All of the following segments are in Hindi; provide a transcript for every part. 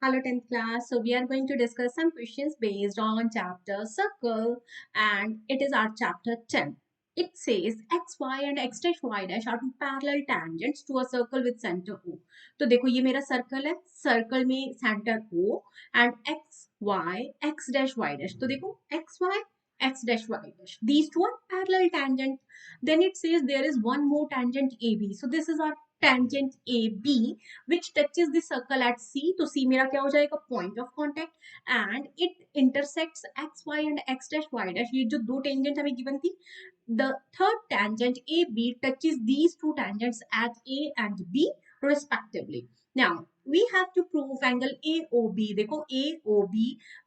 Hello 10th class. So we are going to discuss some questions based on chapter circle and it is our chapter 10. It says x, y and x dash y dash are two parallel tangents to a circle with center O. तो देखो ये मेरा सर्कल है, सर्कल में centre O and x, y, x dash y dash. तो देखो x, y, x dash y dash. These two are parallel tangent. Then it says there is one more tangent AB. So this is our tangent AB which touches the circle at C. तो C मेरा क्या हो जाएगा point of contact and it intersects x, y and x dash y dash. ये जो दो tangent हमें given थी, the third tangent AB touches these two tangents at A and B respectively. Now we have to prove angle AOB. देखो AOB,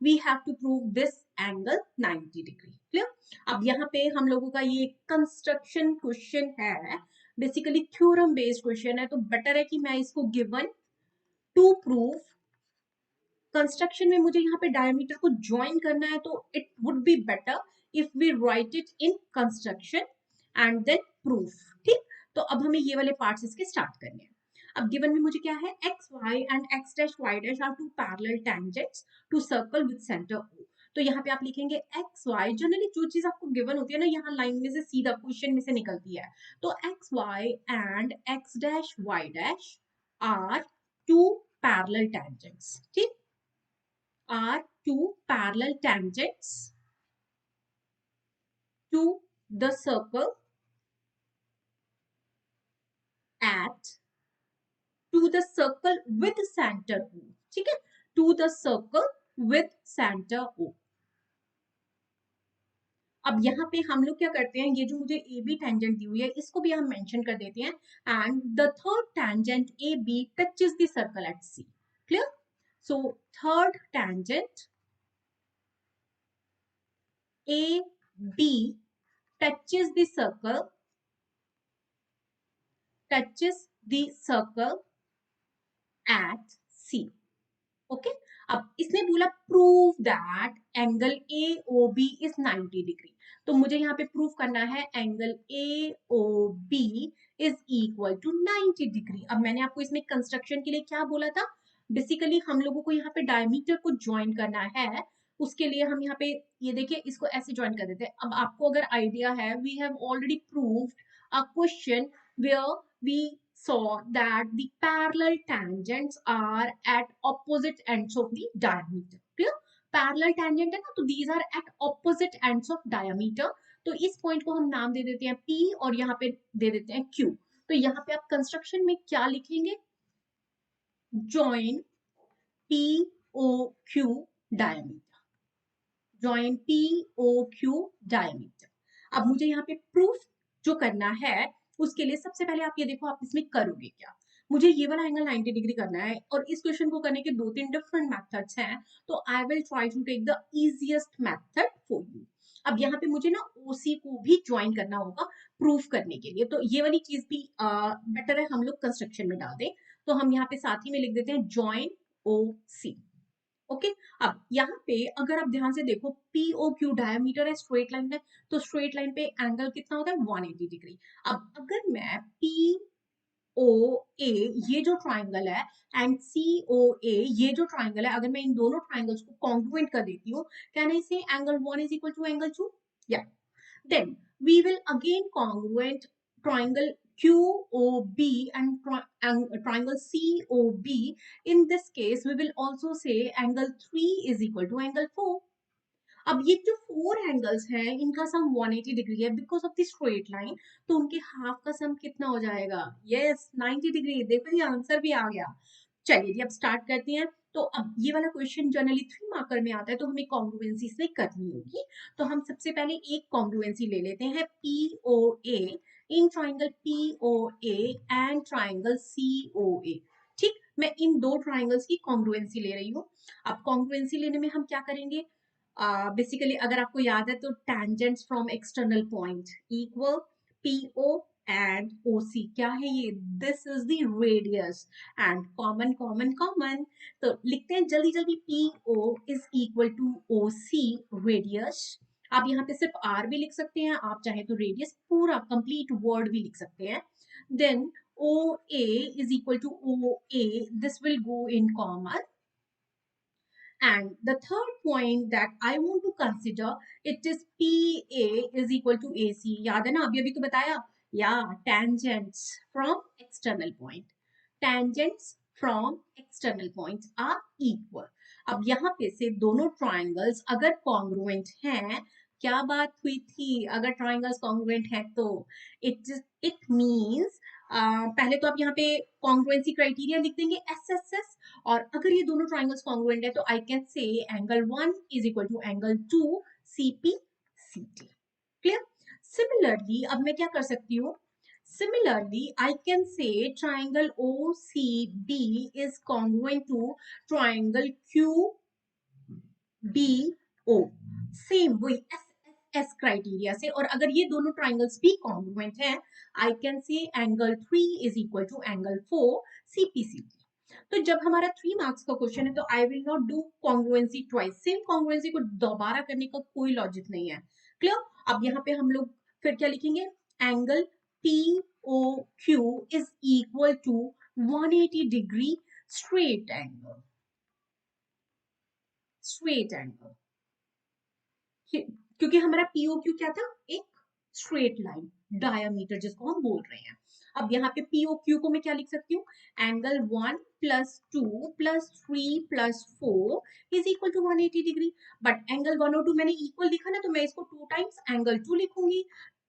we have to prove this angle 90 degree. Clear? अब यहाँ पे हम लोगों का ये कंस्ट्रक्शन क्वेश्चन है, बेसिकली थ्योरम बेस्ड क्वेश्चन है, तो बेटर है कि मैं इसको गिवन टू प्रूव कंस्ट्रक्शन में मुझे यहाँ पे डायमीटर को ज्वाइन करना है, तो it would be better if we write it in construction and then proof. ठीक, तो अब हमें ये वाले पार्ट्स इसके स्टार्ट करने हैं. अब गिवन में मुझे क्या है, x y and x dash y dash are two parallel tangents to circle with centre O. तो यहाँ पे आप लिखेंगे एक्स वाई. जनरली जो चीज आपको गिवन होती है ना, यहाँ लाइन में से सीधा क्वेश्चन में से निकलती है, तो x y and x dash y dash are two parallel tangents. ठीक, are two parallel tangents to the circle at to the circle with center O. ठीक है, to the circle with center O. अब यहाँ पे हम लोग क्या करते हैं, ये जो मुझे ए बी टेंजेंट दी हुई है इसको भी हम मेंशन कर देते हैं and the third tangent A B touches the circle at C. Clear? So third tangent A B touches the circle at C. Okay, अब इसने बोला prove that angle AOB is 90 degree. तो मुझे यहाँ पे प्रूव करना है angle AOB is equal to 90 degree. अब मैंने आपको इसमें कंस्ट्रक्शन के लिए क्या बोला था, बेसिकली हम लोगों को यहाँ पे डायमीटर को ज्वाइन करना है. उसके लिए हम यहाँ पे ये देखिए इसको ऐसे ज्वाइन कर देते हैं. अब आपको अगर आइडिया है, we have already proved a question where we saw that the parallel tangents are at opposite ends of the diameter. Clear? Parallel tangent है ना, तो these are at opposite ends of diameter. तो इस पॉइंट को हम नाम दे देते हैं P और यहाँ पे दे देते हैं Q. तो यहाँ पे आप कंस्ट्रक्शन में क्या लिखेंगे, join POQ diameter. join POQ diameter. अब मुझे यहाँ पे प्रूफ जो करना है उसके लिए सबसे पहले आप ये देखो आप इसमें करोगे क्या. मुझे ये वाला एंगल 90 डिग्री करना है और इस क्वेश्चन को करने के दो तीन डिफरेंट मेथड्स हैं, तो I will try to take the easiest method for you. अब यहाँ पे मुझे ना OC को भी ज्वाइन करना होगा प्रूफ करने के लिए, तो ये वाली चीज भी बेटर है हम लोग कंस्ट्रक्शन में डाल दें. तो हम यहाँ पे साथ ही में लिख देते हैं ज्वाइन OC. ओके, अब यहाँ पे अगर आप ध्यान से देखो POQ डायमीटर है, स्ट्रेट लाइन है, तो स्ट्रेट लाइन पे एंगल कितना होता है 180 डिग्री. अब अगर मैं POA ये जो ट्राइंगल है एंड COA ये जो ट्राइंगल है, अगर मैं इन दोनों ट्राइंगल्स को कॉन्ग्रुएंट कर देती हूँ, can I say angle 1 is equal to angle 2. या then we will again congruent triangle QOB and triangle COB. In this case, we will also say angle 3 is equal to angle 4. अब ये जो फोर एंगल्स हैं इनका सम 180 डिग्री है because of the straight line, तो उनके हाफ का सम कितना हो जाएगा, यस 90 डिग्री. देखो ये आंसर भी आ गया. चलिए जी अब स्टार्ट करते हैं. तो अब ये वाला क्वेश्चन जनरली 3 मार्कर में आता है, तो हमें कॉन्ग्रुएंसी से करनी होगी. तो हम सबसे पहले एक कॉन्ग्रुएंसी ले लेते हैं POA in triangle POA and triangle COA. ठीक, मैं इन दो ट्राइंगल्स की कॉन्ग्रुएंसी ले रही हूँ. अब कॉन्ग्रुएंसी लेने में हम क्या करेंगे, बेसिकली अगर आपको याद है तो tangents from external point equal PO and OC. क्या है ये, this is the radius and common common common. तो लिखते हैं जल्दी जल्दी, PO is equal to OC radius. आप यहाँ पे सिर्फ R भी लिख सकते हैं, आप चाहे तो रेडियस पूरा कंप्लीट वर्ड भी लिख सकते हैं. Then OA is equal to OA, this will go in common. And the third point that I want to consider, it is PA is equal to AC. याद है ना, अभी अभी तो बताया. Yeah, tangents from external point. Tangents from external points are equal. अब यहाँ पे से दोनों ट्राइंगल्स अगर कॉन्ग्रुएंट हैं, क्या बात हुई थी, अगर ट्राइंगल्स कॉन्ग्रुएंट हैं तो इट मींस पहले तो आप यहाँ पे कॉन्ग्रुएंसी क्राइटेरिया लिख देंगे SSS, और अगर ये दोनों ट्राइंगल्स कॉन्ग्रुएंट है तो I can say angle 1 is equal to angle 2 CPCT. Clear. Similarly अब मैं क्या कर सकती हूँ, similarly I can say triangle OCB is congruent to triangle QBO. Same वही एस क्राइटेरिया से, और अगर ये दोनों ट्राइंगल्स भी कॉन्ग्रुएंट हैं, I can say angle 3 is equal to angle 4 CPCT. तो जब हमारा 3 मार्क्स का क्वेश्चन है तो I will not do congruency twice. Same congruency को दोबारा करने का कोई लॉजिक नहीं है. क्लियर. अब यहाँ पे हम लोग फिर क्या लिखेंगे, angle POQ is equal to 180 degree straight angle. Straight angle क्योंकि हमारा POQ क्या था, एक स्ट्रेट लाइन, डायमीटर जिसको हम बोल रहे हैं. अब यहाँ पे POQ को मैं क्या लिख सकती हूँ, angle 1 plus 2 plus 3 plus 4 is equal to 180 degree. But angle 1 और 2 मैंने इक्वल लिखा ना, तो मैं इसको 2 टाइम्स एंगल 2 लिखूंगी.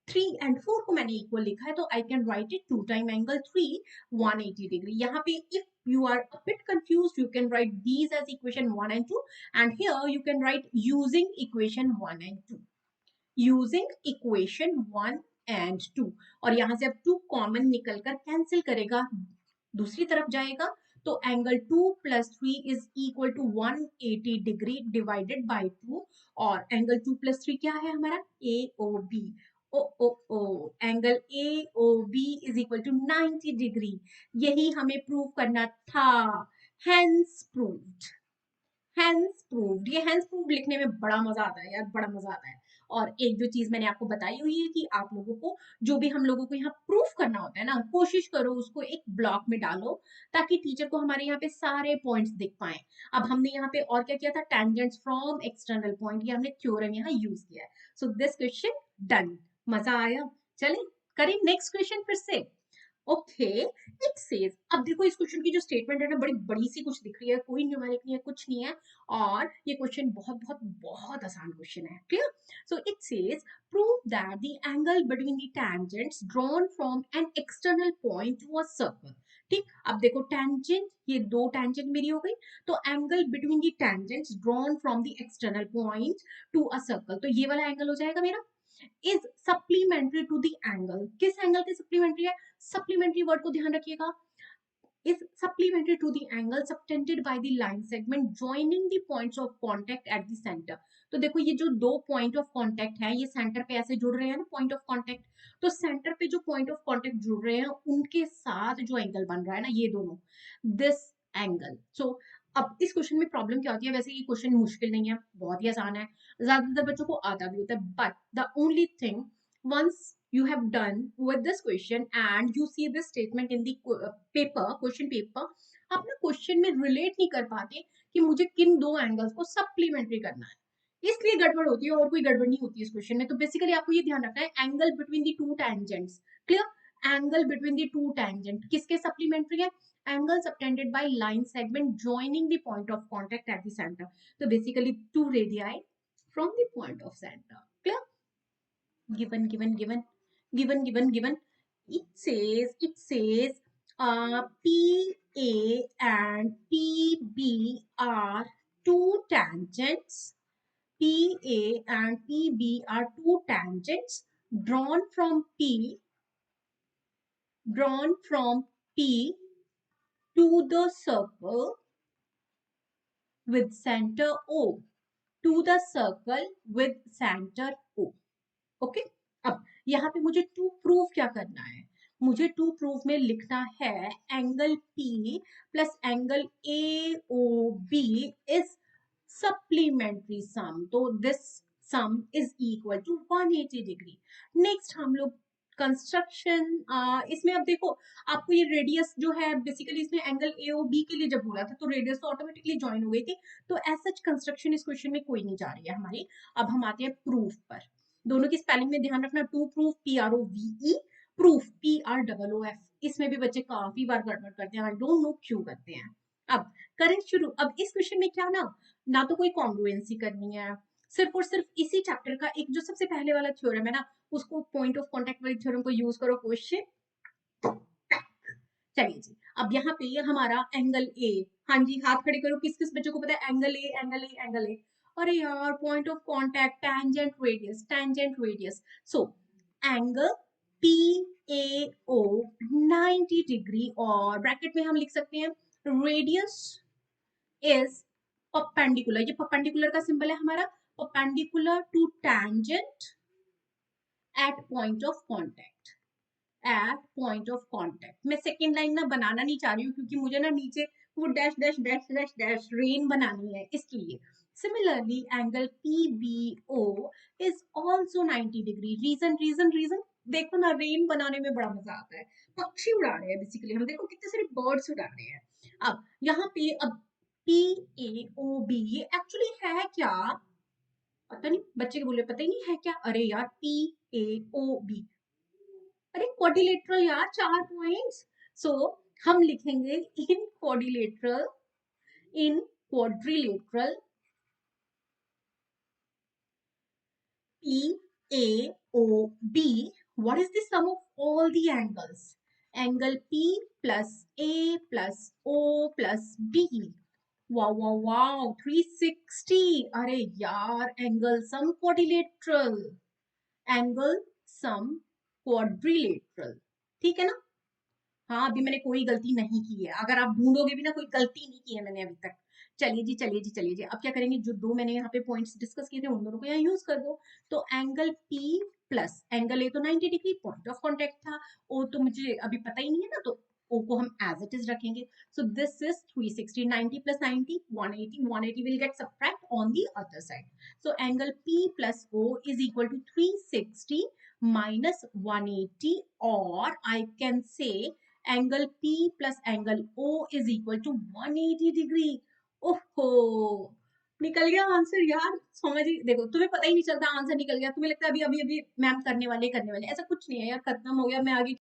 3 एंड 4 को मैंने इक्वल लिखा है तो I can write it 2 time angle 3 180 degree. यहाँ पे if you are a bit confused, you can write these as equation 1 and 2, and here you can write using equation 1 and 2. Using equation 1 and 2. और यहाँ से अब 2 कॉमन निकल कर कैंसिल करेगा, दूसरी तरफ जाएगा, तो angle 2 plus 3 is equal to 180 degree divided by 2. और एंगल 2 प्लस 3 क्या है हमारा, AOB. Oh angle AOB is equal to 90 degree. यही हमें प्रूव करना था. Hence proved. Hence proved. ये हैंस प्रूव्ड लिखने में बड़ा मजा आता है यार, बड़ा मजा आता है. और एक जो चीज मैंने आपको बताई हुई है कि आप लोगों को जो भी हम लोगों को यहाँ प्रूफ करना होता है ना, कोशिश करो उसको एक ब्लॉक में डालो ताकि टीचर को हमारे यहाँ पे सारे पॉइंट्स दिख पाए. अब हमने यहाँ पे और क्या किया था, टेंजेंट्स फ्रॉम एक्सटर्नल पॉइंट, ये हमने थ्योरम यहाँ यूज किया है. So this question done. मजा आया. चलिए करें नेक्स्ट क्वेश्चन फिर से. ओके, इट सेज, अब देखो इस क्वेश्चन की जो स्टेटमेंट है ना, बड़ी बड़ी सी कुछ दिख रही है, कोई न्यूमेरिक नहीं है, कुछ नहीं है, और ये क्वेश्चन बहुत बहुत बहुत आसान क्वेश्चन है. Clear. So it says prove that the angle between the tangents drawn from an external point to a circle. ठीक. अब देखो टेंजेंट, ये दो टेंजेंट मेरी हो गई, तो angle between the tangents drawn from the external point to a circle, तो ये वाला एंगल हो जाएगा मेरा, is supplementary to the angle. किस एंगल के सप्लीमेंट्री है, सप्लीमेंट्री वर्ड को ध्यान रखिएगा, is supplementary to the angle subtended by the line segment joining the points of contact at the center. तो देखो ये जो दो पॉइंट ऑफ कांटेक्ट है, ये सेंटर पे ऐसे जुड़ रहे हैं ना, पॉइंट ऑफ कांटेक्ट, तो सेंटर पे जो पॉइंट ऑफ कांटेक्ट जुड़ रहे हैं उनके साथ जो एंगल बन रहा है ना, ये दोनों, दिस एंगल. सो अब इस क्वेश्चन में प्रॉब्लम क्या होती है, वैसे ये क्वेश्चन मुश्किल नहीं है, बहुत ही आसान है, ज्यादातर बच्चों को आता भी होता है, but the only thing, once you have done with this question and you see this statement in the paper, question paper, आप ना क्वेश्चन में रिलेट नहीं कर पाते कि मुझे किन दो एंगल्स को सप्लीमेंट्री करना है, इसलिए गड़बड़ होती है, और कोई गड़बड़ नहीं होती इस क्वेश्चन में. तो बेसिकली आपको ये ध्यान रखना है, angle between the two tangents. Clear. Angle between the two tangent किसके सप्लीमेंट्री है, angle subtended by line segment joining the point of contact at the centre. तो basically two radii from the point of centre. Clear. given it says PA and PB are two tangents. PA and PB are two tangents drawn from P to the circle with center O. To the circle with center O. Okay. अब यहाँ पे मुझे टू प्रूफ क्या करना है, मुझे टू प्रूफ में लिखना है angle P plus angle AOB is supplementary sum, तो this sum is equal to 180 degree. Next हम लोग कंस्ट्रक्शन इसमें अब देखो आपको ये रेडियस जो है बेसिकली इसमें एंगल ए और बी के लिए जब बोला था तो रेडियस तो ऑटोमेटिकली ज्वाइन हो गई थी, तो एज सच कंस्ट्रक्शन इस क्वेश्चन में कोई नहीं जा रही है हमारी। अब हम आते हैं प्रूफ पर। दोनों की स्पेलिंग में ध्यान रखना, to prove PROVE, proof PROOF। इसमें भी बच्चे काफी बार गड़बड़ करते हैं, आई डोंट नो क्यों करते हैं। अब करें शुरू। अब इस क्वेश्चन में क्या ना तो कोई कॉन्ग्रुएंसी करनी है, सिर्फ और सिर्फ इसी चैप्टर का एक जो सबसे पहले वाला थ्योरम है ना उसको पॉइंट ऑफ कांटेक्ट वाली थ्योरम को यूज करो क्वेश्चन। चलिए जी, अब यहाँ पे हमारा एंगल ए। हाँ जी, हाथ खड़े करो, किस किस बच्चों को पता है angle A, angle A, angle A. अरे यार, point of contact, tangent radius, tangent radius. So angle PAO 90 degree, और ब्रैकेट में हम लिख सकते हैं रेडियस इज परपेंडिकुलर। ये परपेंडिकुलर का सिंबल है हमारा, perpendicular to tangent at point of contact, at point of contact. मैं सेकेंड लाइन ना बनाना नहीं चाह रही हूँ क्योंकि मुझे ना नीचे वो dash dash dash dash dash रेन बनानी है इसलिए। Similarly angle PBO is also 90 degree. Reason reason reason, देखो ना रेन बनाने में बड़ा मजा आता है। पक्षी उड़ा रहे हैं बेसिकली, हम देखो कितने सारे बर्ड्स उड़ा रहे हैं। अब यहाँ पे अब PAOB ये एक्चुअली है क्या, पता नहीं, बच्चे के बोले पता ही नहीं है क्या। अरे यार PAOB, अरे क्वाड्रिलेटरल यार, 4 पॉइंट्स। सो हम लिखेंगे इन quadrilateral, in quadrilateral PAOB, what is the sum of all the angles? Angle P plus A plus O plus B. Wow, wow, wow, 360। अरे यार, angle sum quadrilateral, angle sum quadrilateral, ठीक है ना। हाँ, अभी मैंने कोई गलती नहीं की है, अगर आप ढूंढोगे भी ना कोई गलती नहीं की है मैंने अभी तक। चलिए जी, चलिए जी, चलिए जी। अब क्या करेंगे, जो दो मैंने यहाँ पे पॉइंट्स डिस्कस किए थे उन दोनों को यहाँ यूज कर दो। तो angle P plus angle A तो 90 डिग्री पॉइंट ऑफ कांटेक्ट था, ओ तो मुझे अभी पता ही नहीं है ना, तो ओ को हम एज इट इज रखेंगे। So this is 360, 90 plus 90 180, 180 will get subtract on the other side. So angle P plus O is equal to 360 minus 180, or I can say angle P plus angle O is equal to 180 degree. ओहो, निकल गया आंसर यार। समझ ही, देखो तुम्हें पता ही नहीं चलता आंसर निकल गया, तुम्हें लगता है अभी अभी अभी मैम करने वाले, ऐसा कुछ नहीं है यार, खत्म हो गया। मैं आगे